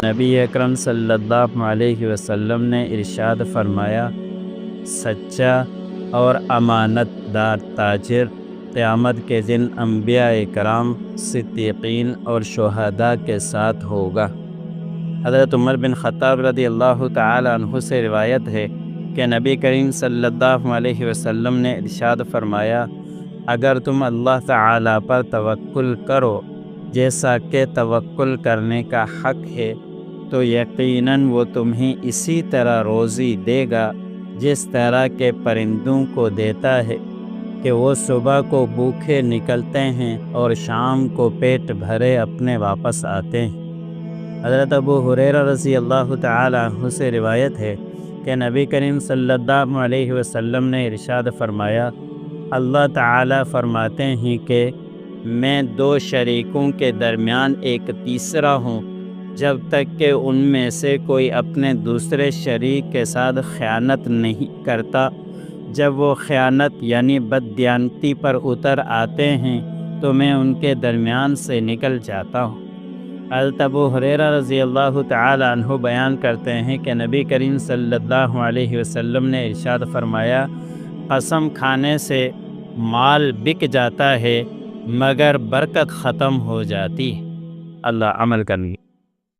نبی اکرم صلی اللہ علیہ وسلم نے ارشاد فرمایا، سچا اور امانت دار تاجر قیامت کے دن انبیاء کرام، صدیقین اور شہداء کے ساتھ ہوگا۔ حضرت عمر بن خطاب رضی اللہ تعالی عنہ سے روایت ہے کہ نبی کریم صلی اللہ علیہ وسلم نے ارشاد فرمایا، اگر تم اللہ تعالی پر توکل کرو جیسا کہ توکل کرنے کا حق ہے، تو یقیناً وہ تمہیں اسی طرح روزی دے گا جس طرح کے پرندوں کو دیتا ہے کہ وہ صبح کو بھوکے نکلتے ہیں اور شام کو پیٹ بھرے اپنے واپس آتے ہیں۔ حضرت ابو ہریرہ رضی اللہ تعالی عنہ سے روایت ہے کہ نبی کریم صلی اللہ علیہ وسلم نے ارشاد فرمایا، اللہ تعالی فرماتے ہیں کہ میں دو شریکوں کے درمیان ایک تیسرا ہوں، جب تک کہ ان میں سے کوئی اپنے دوسرے شریک کے ساتھ خیانت نہیں کرتا۔ جب وہ خیانت یعنی بددیانتی پر اتر آتے ہیں تو میں ان کے درمیان سے نکل جاتا ہوں۔ حضرت ابو ہریرہ رضی اللہ تعالی عنہ بیان کرتے ہیں کہ نبی کریم صلی اللہ علیہ وسلم نے ارشاد فرمایا، قسم کھانے سے مال بک جاتا ہے مگر برکت ختم ہو جاتی ہے۔ اللہ عمل کرنی